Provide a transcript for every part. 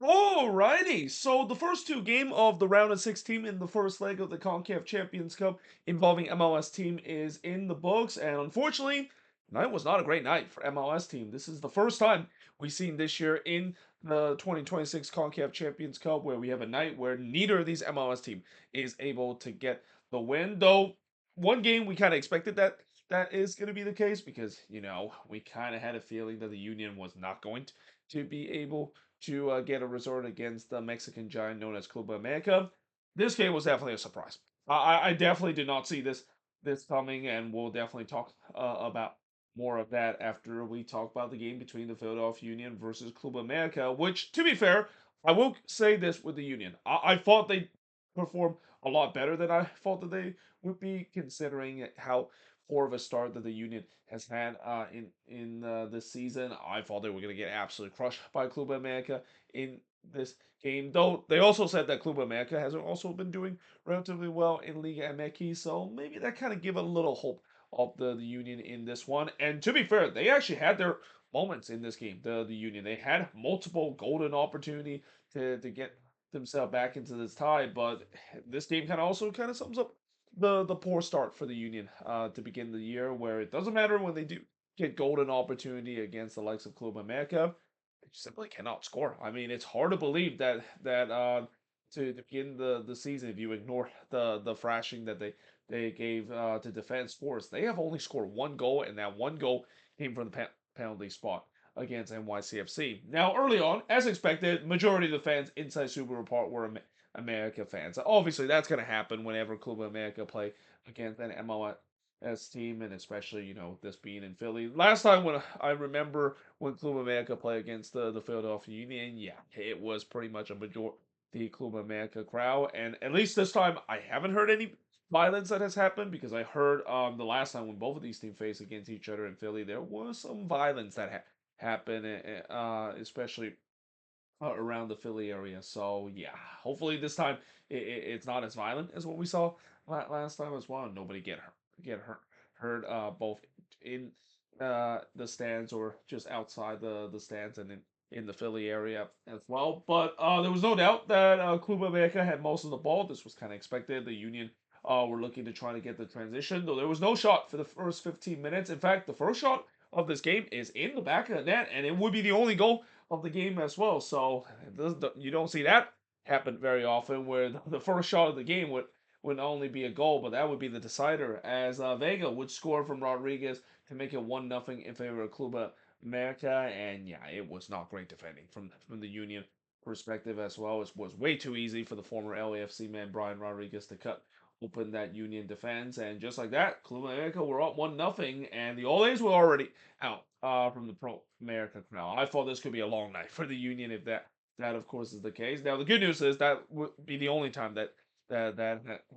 Alrighty, so the first two game of the round of 16 in the first leg of the CONCACAF Champions Cup involving MLS team is in the books, and unfortunately, night was not a great night for MLS team. This is the first time we've seen this year in the 2026 CONCACAF Champions Cup where we have a night where neither of these MLS team is able to get the win. Though one game we kind of expected that is going to be the case because we kind of had a feeling that the Union was not going to be able to get a result against the Mexican giant known as Club America. This game was definitely a surprise. I definitely did not see this coming, and we'll definitely talk about more of that after we talk about the game between the Philadelphia Union versus Club America. Which, to be fair, I will say this with the Union, I thought they performed a lot better than I thought that they would be, considering how poor of a start that the Union has had in this season. I thought they were going to get absolutely crushed by Club America in this game. Though they also said that Club America has also been doing relatively well in Liga MX, so maybe that kind of give a little hope of the Union in this one. And to be fair, they actually had their moments in this game. The Union, they had multiple golden opportunity to get themselves back into this tie, but this game kind of sums up the poor start for the Union to begin the year, where it doesn't matter when they do get golden opportunity against the likes of Club America, they simply cannot score. I mean, it's hard to believe that to begin the season, if you ignore the thrashing that they gave to Defense Force, they have only scored one goal, and that one goal came from the penalty spot against NYCFC. Now, early on, as expected, majority of the fans inside Super Report were America fans. Obviously, that's going to happen whenever Club America play against an MLS team, and especially this being in Philly. Last time when I remember when Club America played against the Philadelphia Union, yeah, it was pretty much a majority Club America crowd, and at least this time I haven't heard any violence that has happened, because I heard the last time when both of these teams faced against each other in Philly, there was some violence that happened, especially around the Philly area. So yeah, hopefully this time it's not as violent as what we saw last time as well. Nobody get hurt both in the stands or just outside the stands, and in the Philly area as well. But there was no doubt that Club America had most of the ball. This was kind of expected. The Union were looking to try to get the transition, though there was no shot for the first 15 minutes. In fact, the first shot of this game is in the back of the net, and it would be the only goal of the game as well. So you don't see that happen very often, where the first shot of the game would not only be a goal, but that would be the decider, as Vega would score from Rodriguez to make it 1-0 in favor of Club America. And yeah, it was not great defending from the Union perspective as well. It was way too easy for the former LAFC man Brian Rodriguez to cut open that Union defense, and just like that, Club America were up 1-0, and the Olays were already out from the Pro America crowd. I thought this could be a long night for the Union if that of course is the case. Now the good news is that would be the only time that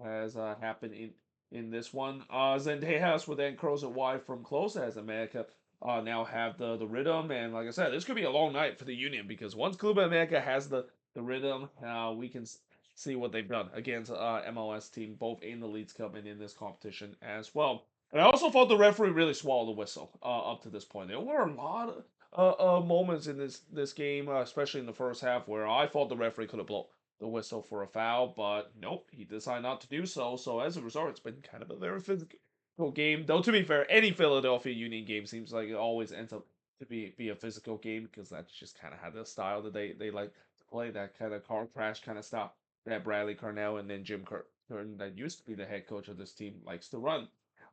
has happened in this one. Zendejas would then cross it wide from close, as America now have the rhythm, and like I said, this could be a long night for the Union, because once Club America has the rhythm, we can see what they've done against MLS team, both in the Leagues Cup and in this competition as well. And I also thought the referee really swallowed the whistle up to this point. There were a lot of moments in this game, especially in the first half, where I thought the referee could have blown the whistle for a foul, but nope, he decided not to do so. So as a result, it's been kind of a very physical game. Though to be fair, any Philadelphia Union game seems like it always ends up to be a physical game, because that's just kind of how the style that they like to play, that kind of car crash kind of style that Bradley Carnell and then Jim Curtin, that used to be the head coach of this team, likes to run.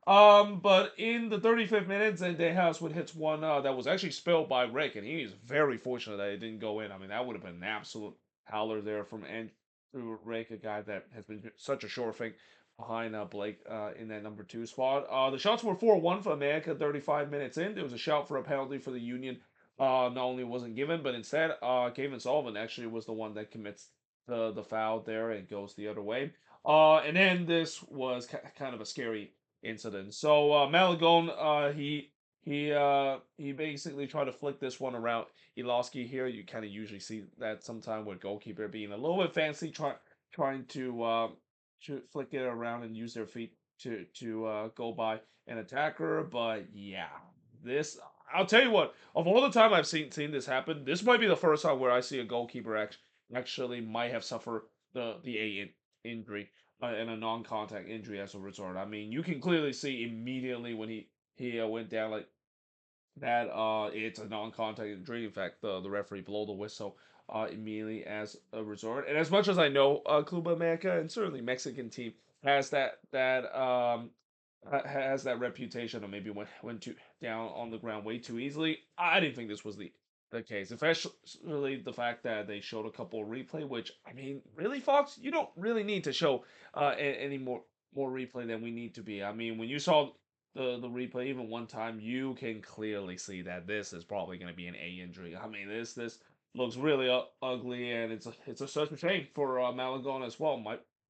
But in the 35th minute, Zendejas would hit one that was actually spilled by Rick, and he is very fortunate that it didn't go in. I mean, that would have been an absolute howler there from Andrew Rick, a guy that has been such a sure thing behind Blake in that number two spot. The shots were 4-1 for America 35 minutes in. There was a shout for a penalty for the Union. Not only wasn't given, but instead, Kevin Sullivan actually was the one that commits the foul there and goes the other way. And then this was kind of a scary incident. So Malagone, he basically tried to flick this one around Iloski here. You kind of usually see that sometime with goalkeeper being a little bit fancy, trying to flick it around and use their feet to go by an attacker. But yeah, this I'll tell you what. Of all the time I've seen this happen, this might be the first time where I see a goalkeeper actually might have suffered the injury and a non-contact injury as a result. I mean, you can clearly see immediately when he went down like that it's a non-contact injury. In fact, the referee blow the whistle immediately as a resort. And as much as I know Club America and certainly Mexican team has has that reputation of maybe went too down on the ground way too easily. I didn't think this was the case, especially the fact that they showed a couple of replay. Which I mean, really, Fox, you don't really need to show any more replay than we need to be. I mean, when you saw the replay even one time, you can clearly see that this is probably going to be an A injury. I mean, this looks really ugly, and it's such a shame for Malagon as well.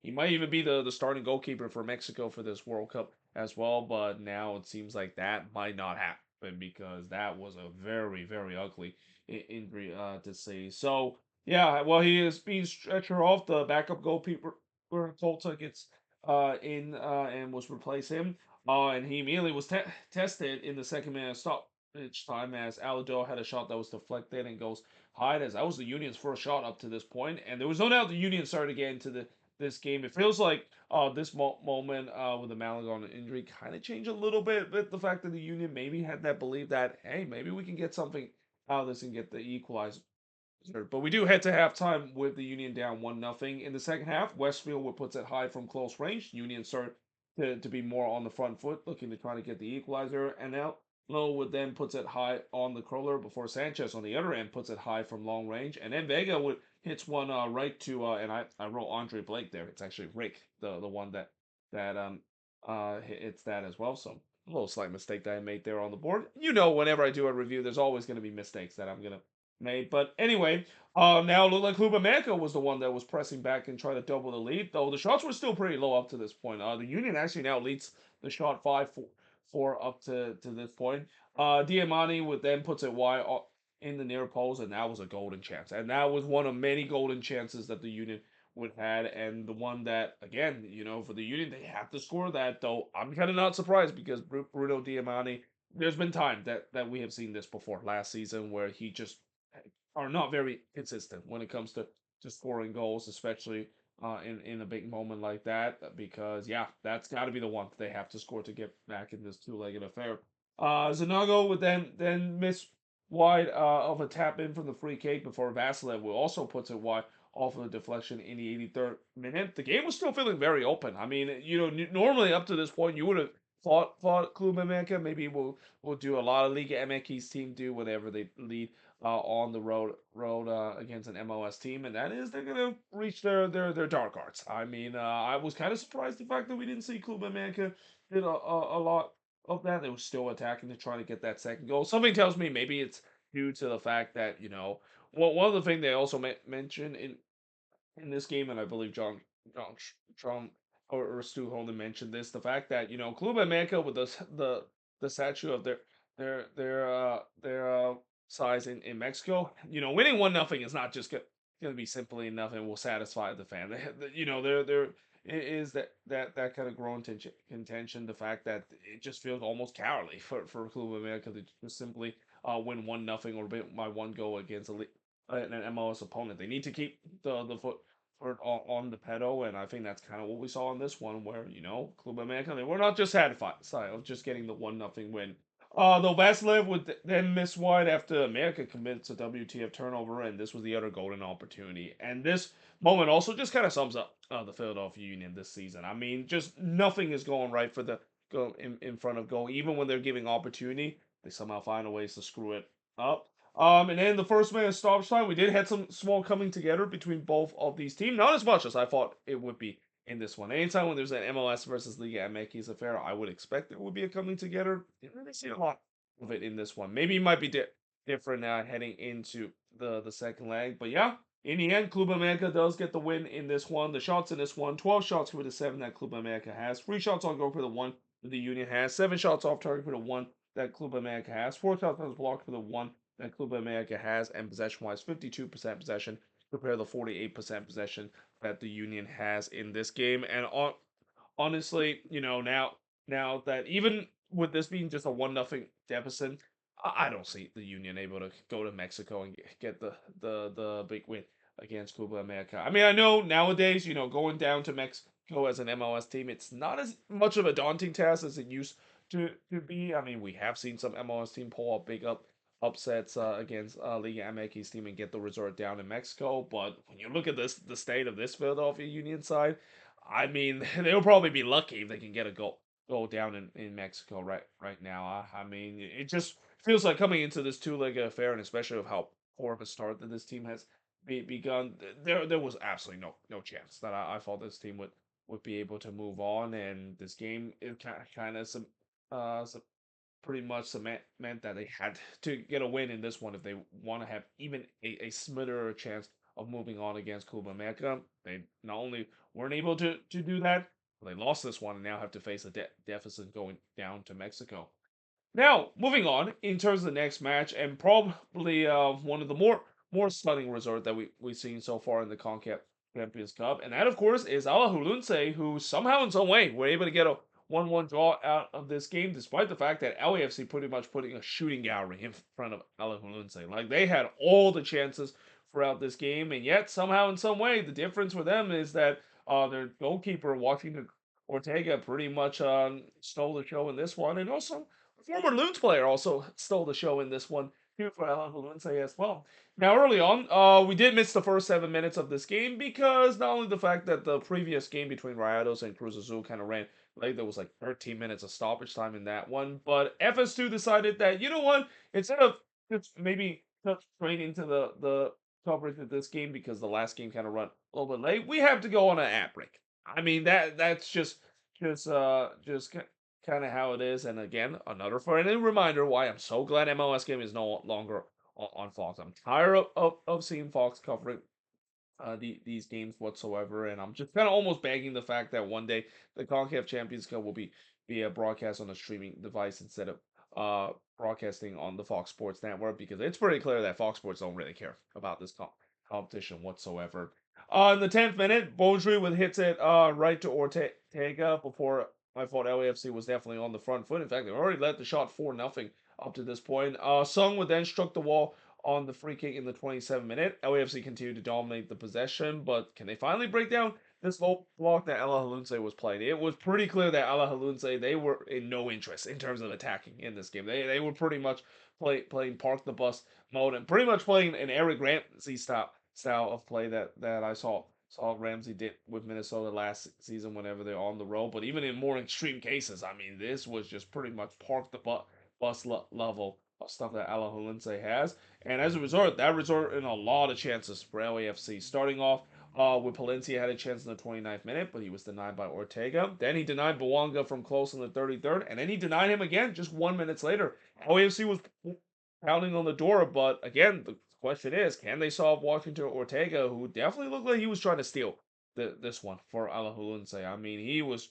He might even be the starting goalkeeper for Mexico for this World Cup as well, but now it seems like that might not happen because that was a very ugly injury to see. So yeah, well, he is being stretcher off. The backup goalkeeper Tolta gets in and was replace him. And he immediately was tested in the second minute stoppage time as Alado had a shot that was deflected and goes high. As that was the Union's first shot up to this point, and there was no doubt the Union started to get into this game. It feels like this moment with the Malagon injury kind of changed a little bit with the fact that the Union maybe had that belief that hey, maybe we can get something out of this and get the equalizer. But we do head to halftime with the Union down 1-0. In the second half, Westfield puts it high from close range. Union start to be more on the front foot, looking to try to get the equalizer. And now Lowe would then puts it high on the curler before Sanchez on the other end puts it high from long range. And then Vega would hits one right to and I wrote Andre Blake there. It's actually Rick, the one that hits that as well. So a little slight mistake that I made there on the board. You know, whenever I do a review, there's always going to be mistakes that I'm gonna made. But anyway, now it looked like Club America was the one that was pressing back and trying to double the lead, though the shots were still pretty low up to this point. The Union actually now leads the shot 5-4 up to this point. Diamante would then puts it wide in the near post, and that was a golden chance. And that was one of many golden chances that the Union would had, and the one that again, you know, for the Union they have to score that. Though I'm kind of not surprised because Bruno Diamante. There's been time that we have seen this before last season where he just are not very consistent when it comes to scoring goals, especially in a big moment like that. Because yeah, that's got to be the one they have to score to get back in this two-legged affair. Zanago would then miss wide of a tap in from the free kick before Vasilev will also puts it wide off of a deflection in the 83rd minute. The game was still feeling very open. I mean, you know, normally up to this point you would have thought Club America maybe will do a lot of Liga MX's team do whenever they lead on the road against an MLS team, and that is they're gonna reach their dark arts. I mean, I was kind of surprised the fact that we didn't see Club America did a lot of that. They were still attacking to try to get that second goal. Something tells me maybe it's due to the fact that you know one of the things they also mentioned in this game, and I believe John or Stu Holden mentioned this, the fact that you know Club America with the statue of their size in Mexico, you know, winning 1-0 is not just gonna be simply enough and will satisfy the fan. You know, there is that kind of growing contention. The fact that it just feels almost cowardly for Club America to just simply win 1-0 or by one goal against an MLS opponent. They need to keep the foot on the pedal, and I think that's kind of what we saw in this one, where you know Club America they were not just satisfied of just getting the 1-0 win. Though Vasilev would then miss wide after America commits a WTF turnover, and this was the other golden opportunity. And this moment also just kind of sums up the Philadelphia Union this season. I mean, just nothing is going right for the go in front of goal. Even when they're giving opportunity, they somehow find a ways to screw it up. And then the first minute stoppage time, we did have some small coming together between both of these teams. Not as much as I thought it would be in this one. Anytime when there's an MLS versus Liga MX affair, I would expect there would be a coming together. Didn't really see a lot of it in this one. Maybe it might be different heading into the second leg. But yeah, in the end, Club America does get the win in this one. The shots in this one, 12 shots for the 7 that Club America has. 3 shots on goal for the 1 that the Union has. 7 shots off target for the 1 that Club America has. 4 shots on blocked for the 1 that Club America has. And possession-wise, 52% possession compared to the 48% possession that the Union has in this game. And honestly, you know, now that even with this being just a 1-0 deficit, I don't see the Union able to go to Mexico and get the big win against Cuba America. I mean, I know nowadays, going down to Mexico as an MLS team, it's not as much of a daunting task as it used to be. I mean, we have seen some MLS team pull up big upsets against Liga MX team and get the result down in Mexico. But when you look at the state of this Philadelphia Union side, I mean, they'll probably be lucky if they can get a goal down in Mexico right now. I mean, it just feels like coming into this two-leg affair, and especially with how poor of a start that this team has begun, there was absolutely no chance that I thought this team would be able to move on, and this game it kind of some pretty much meant that they had to get a win in this one if they want to have even a sliver chance of moving on against Club America. They not only weren't able to do that, but they lost this one and now have to face a deficit going down to Mexico. Now, moving on in terms of the next match, and probably one of the more stunning results that we've seen so far in the CONCACAF Champions Cup, and that of course is Alajuelense, who somehow in some way were able to get a 1-1 draw out of this game, despite the fact that LAFC pretty much putting a shooting gallery in front of Alajuelense. Like they had all the chances throughout this game, and yet somehow in some way the difference for them is that their goalkeeper Washington Ortega pretty much stole the show in this one, and also former Loons player also stole the show in this one too for Alajuelense as well. Now, early on, we did miss the first 7 minutes of this game because not only the fact that the previous game between Rayados and Cruz Azul kind of ran late, there was like 13 minutes of stoppage time in that one. But FS2 decided that, you know what, instead of just maybe straight into the coverage of this game because the last game kind of run a little bit late, we have to go on an ad break. I mean that's just kind of how it is. And again, another friendly reminder why I'm so glad MLS game is no longer on Fox. I'm tired of seeing Fox covering these games whatsoever, and I'm just kind of almost begging the fact that one day the CONCACAF Champions Cup will be a broadcast on a streaming device instead of broadcasting on the Fox Sports Network, because it's pretty clear that Fox Sports don't really care about this competition whatsoever. In the 10th minute, Beaudry with hits it right to Ortega before I thought LAFC was definitely on the front foot. In fact, they already led the shot 4-0 up to this point. Sung would then struck the wall on the free kick in the 27th minute. LAFC continued to dominate the possession, but can they finally break down this low block that Alajuelense was playing? It was pretty clear that Alajuelense, they were in no interest in terms of attacking in this game. They were pretty much playing park the bus mode and pretty much playing an Eric Ramsey style of play that I saw Ramsey did with Minnesota last season whenever they're on the road. But even in more extreme cases, I mean, this was just pretty much park the bus level of stuff that Alajuelense has. And as a result, that resulted in a lot of chances for LAFC. Starting off with Palencia had a chance in the 29th minute, but he was denied by Ortega. Then he denied Bawanga from close in the 33rd, and then he denied him again just 1 minute later. LAFC was pounding on the door, but again, the question is, can they solve Washington Ortega, who definitely looked like he was trying to steal this one for Alajuelense? I mean, he was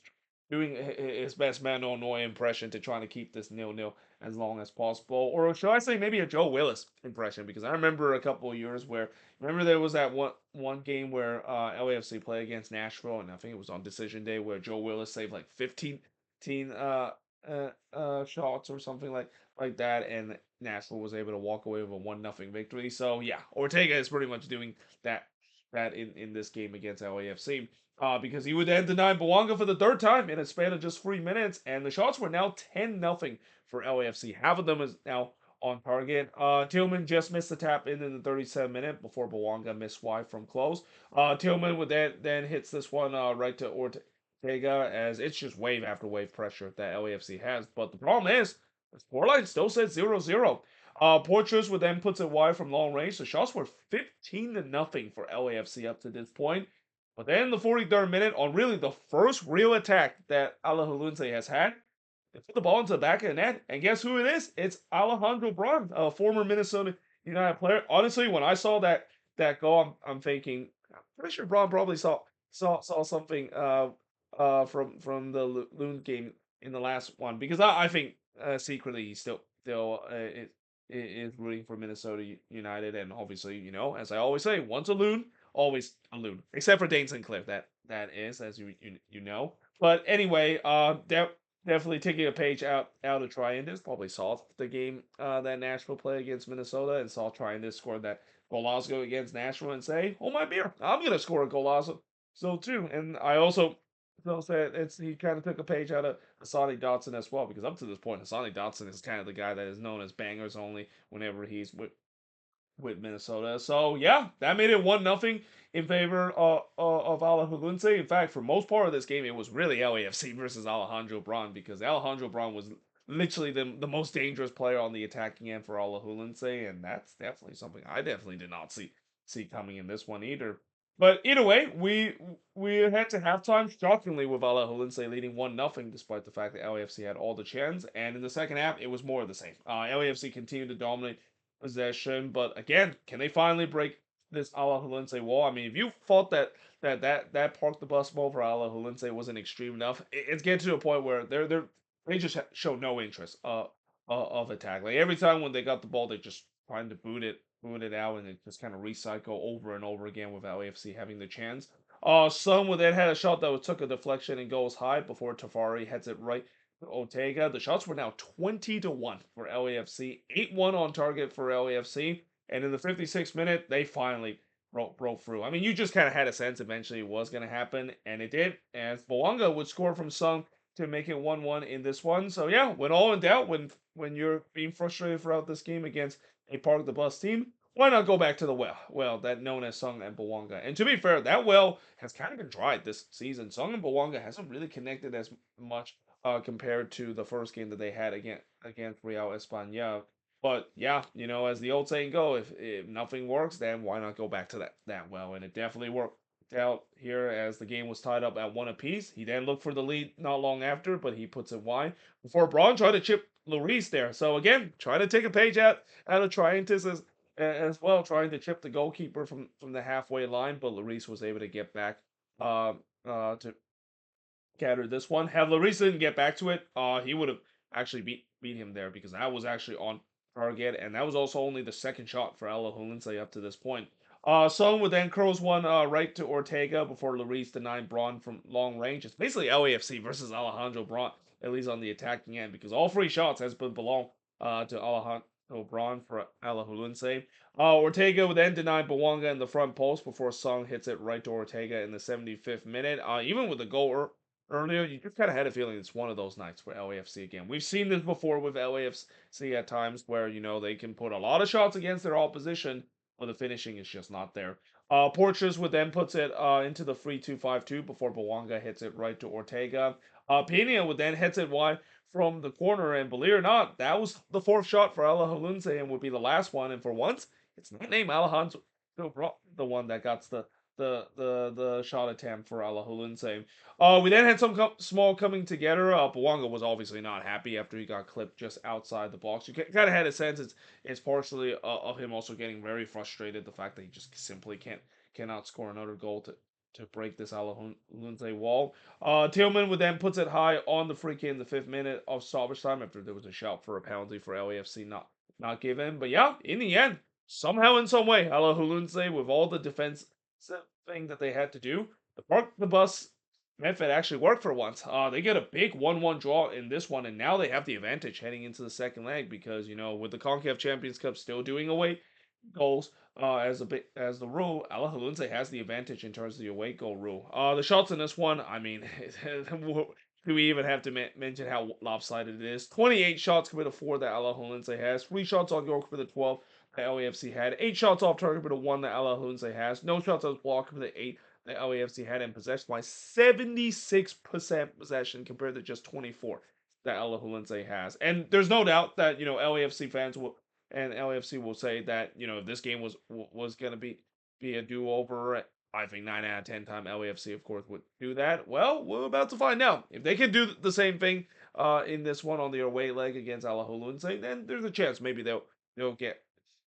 doing his best Mano Noy impression to trying to keep this 0-0 as long as possible. Or should I say maybe a Joe Willis impression? Because I remember a couple of years where, remember there was that one game where LAFC played against Nashville, and I think it was on decision day where Joe Willis saved like 15 shots or something like that, and Nashville was able to walk away with a 1-0 victory. So yeah, Ortega is pretty much doing that in this game against LAFC. Because he would then deny Bawanga for the third time in a span of just 3 minutes, and the shots were now 10-0 for LAFC. Half of them is now on target. Tillman just missed the tap in the 37th minute before Bawanga missed wide from close. Tillman would then hits this one right to Ortega, as it's just wave after wave pressure that LAFC has. But the problem is, the scoreline still says 0-0. Portress would then puts it wide from long range. The shots were 15-0 for LAFC up to this point. But then the 43rd minute, on really the first real attack that Alajuelense has had, they put the ball into the back of the net, and guess who it is? It's Alejandro Braun, a former Minnesota United player. Honestly, when I saw that goal, I'm thinking, I'm pretty sure Braun probably saw something from the Loon game in the last one, because I think secretly he still is rooting for Minnesota United, and obviously, as I always say, once a Loon, always a Loon, except for Dane Sinclair. That is, as you know. But anyway, definitely taking a page out of Triandis. Probably saw the game that Nashville played against Minnesota and saw Triandis score that golazo against Nashville and say, "Oh my beer, I'm gonna score a golazo." So too, and I also said it's he kind of took a page out of Hassani Dotson as well because up to this point, Hassani Dotson is kind of the guy that is known as bangers only whenever he's with Minnesota. So yeah, that made it 1-0 in favor of Alajuelense. In fact, for most part of this game, it was really LAFC versus Alejandro Braun because Alejandro Braun was literally the most dangerous player on the attacking end for Alajuelense, and that's definitely something I definitely did not see coming in this one either. But either way, we head to halftime shockingly with Alajuelense leading 1-0, despite the fact that LAFC had all the chance. And in the second half, it was more of the same. LAFC continued to dominate possession. But again, can they finally break this Alajuelense wall? I mean, if you thought that park the bus move for Alajuelense wasn't extreme enough, it's getting to a point where they just show no interest of attack. Like every time when they got the ball, they just trying to boot it out, and it just kind of recycle over and over again without AFC having the chance. Sun would then had a shot that took a deflection and goes high before Tafari heads it right Ortega. The shots were now 20-1 for LAFC, 8-1 on target for LAFC, and in the 56th minute, they finally broke through. I mean, you just kind of had a sense eventually it was going to happen, and it did. And Bouanga would score from Sung to make it 1-1 in this one. So yeah, when all in doubt, when you're being frustrated throughout this game against a Park the Bus team, why not go back to the well that known as Sung and Bouanga? And to be fair, that well has kind of been dried this season. Sung and Bouanga hasn't really connected as much compared to the first game that they had against Real España. But yeah, as the old saying go, if nothing works, then why not go back to that well? And it definitely worked out here as the game was tied up at one apiece. He then looked for the lead not long after, but he puts it wide before Braun tried to chip Lloris there. So again, trying to take a page out of Triantis as well, trying to chip the goalkeeper from the halfway line, but Lloris was able to get back to counter this one. Had Larissa didn't get back to it, he would have actually beat him there because that was actually on target, and that was also only the second shot for Alajuelense up to this point. Song would then curls one right to Ortega before Lloris denied Braun from long range. It's basically LAFC versus Alejandro Braun, at least on the attacking end, because all three shots has been belong to Alejandro Braun for Alajuelense. Ortega would then deny Bouanga in the front post before Song hits it right to Ortega in the 75th minute. Even with the goal earlier, you just kind of had a feeling it's one of those nights for LAFC again. We've seen this before with LAFC at times where, they can put a lot of shots against their opposition, but the finishing is just not there. Porches would then puts it into the 3-2-5-2 before Bouanga hits it right to Ortega. Pena would then hits it wide from the corner, and believe it or not, that was the fourth shot for Alajuelense and would be the last one. And for once, it's not named Alejandro, the one that got the shot attempt for Alajuelense. We then had some small coming together. Bouanga was obviously not happy after he got clipped just outside the box. You kind of had a sense it's partially of him also getting very frustrated. The fact that he just simply cannot score another goal to break this Alajuelense wall. Tillman would then puts it high on the free kick in the 5th minute of stoppage time after there was a shout for a penalty for LAFC not given. But yeah, in the end, somehow in some way, Alajuelense with all the defense thing that they had to do, the bus method actually worked for once. They get a big 1-1 draw in this one, and now they have the advantage heading into the second leg because with the CONCACAF Champions Cup still doing away goals as the rule, Alajuelense has the advantage in terms of the away goal rule. The shots in this one, I mean, do we even have to mention how lopsided it is? 28 shots compared to 4 that Alajuelense has. 3 shots on goal compared to 12 that LAFC had. 8 shots off target compared to 1 that Alajuelense has. No shots on block compared to 8 that LAFC had in possession by 76% possession compared to just 24 that Alajuelense has. And there's no doubt that LAFC fans will and LAFC will say that if this game was gonna be a do over, I think 9 out of 10 time LAFC of course would do that. Well, we're about to find out if they can do the same thing in this one on the away leg against Alajuelense. Then there's a chance maybe they'll get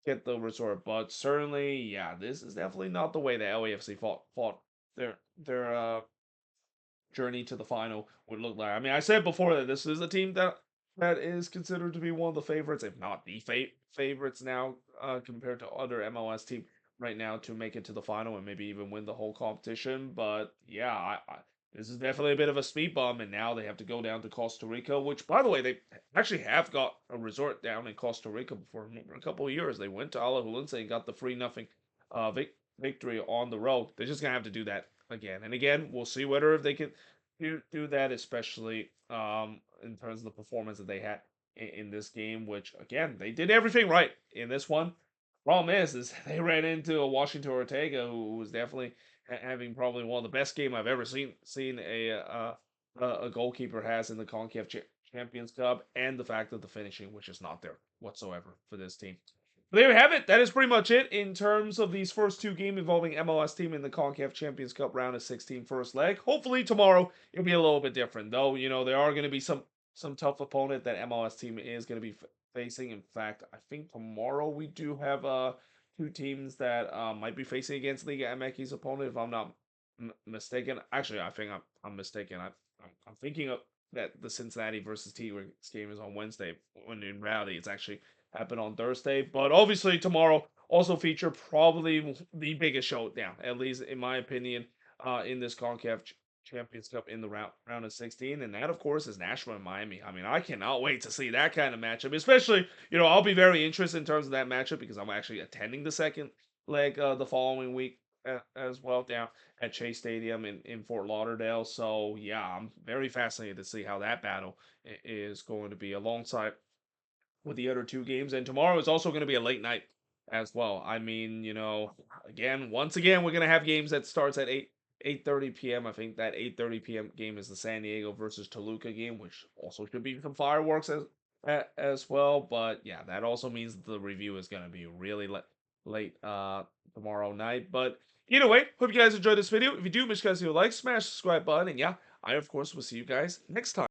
the resort. But certainly, yeah, this is definitely not the way that LAFC fought their journey to the final would look like. I mean, I said before that this is a team that is considered to be one of the favorites, if not the favorites now, compared to other MLS teams right now to make it to the final and maybe even win the whole competition. But yeah, this is definitely a bit of a speed bump, and now they have to go down to Costa Rica, which, by the way, they actually have got a resort down in Costa Rica before for a couple of years. They went to Alajuelense and got the 3-0 victory on the road. They're just gonna have to do that again and again. We'll see whether if they can do that, especially in terms of the performance that they had in this game. Which again, they did everything right in this one. Problem is they ran into a Washington Ortega who was definitely having probably one of the best game I've ever seen a goalkeeper has in the CONCACAF Champions Cup, and the fact that the finishing, which is not there whatsoever for this team. But there you have it. That is pretty much it in terms of these first two games involving MLS team in the CONCACAF Champions Cup round of 16 first leg. Hopefully tomorrow it'll be a little bit different, though. You know there are going to be some tough opponent that MLS team is going to be facing. In fact, I think tomorrow we do have two teams that might be facing against Liga MX's opponent, if I'm not mistaken. Actually, I think I'm mistaken. I'm thinking of that the Cincinnati versus T-Rex game is on Wednesday, when in reality it's actually happened on Thursday. But obviously tomorrow also feature probably the biggest showdown, at least in my opinion, in this CONCACAF Champions Cup in the round of 16, and that of course is Nashville and Miami. I mean, I cannot wait to see that kind of matchup. Especially, I'll be very interested in terms of that matchup because I'm actually attending the second leg the following week as well down at Chase Stadium in Fort Lauderdale. So yeah, I'm very fascinated to see how that battle is going to be alongside with the other two games. And tomorrow is also going to be a late night as well. I mean, once again, we're going to have games that starts at 8:30 p.m. I think that 8:30 p.m. game is the San Diego versus Toluca game, which also should be some fireworks as well. But yeah, that also means the review is going to be really late tomorrow night. But either way, hope you guys enjoyed this video. If you do, make sure you guys leave a like, smash the subscribe button, and yeah, I of course will see you guys next time.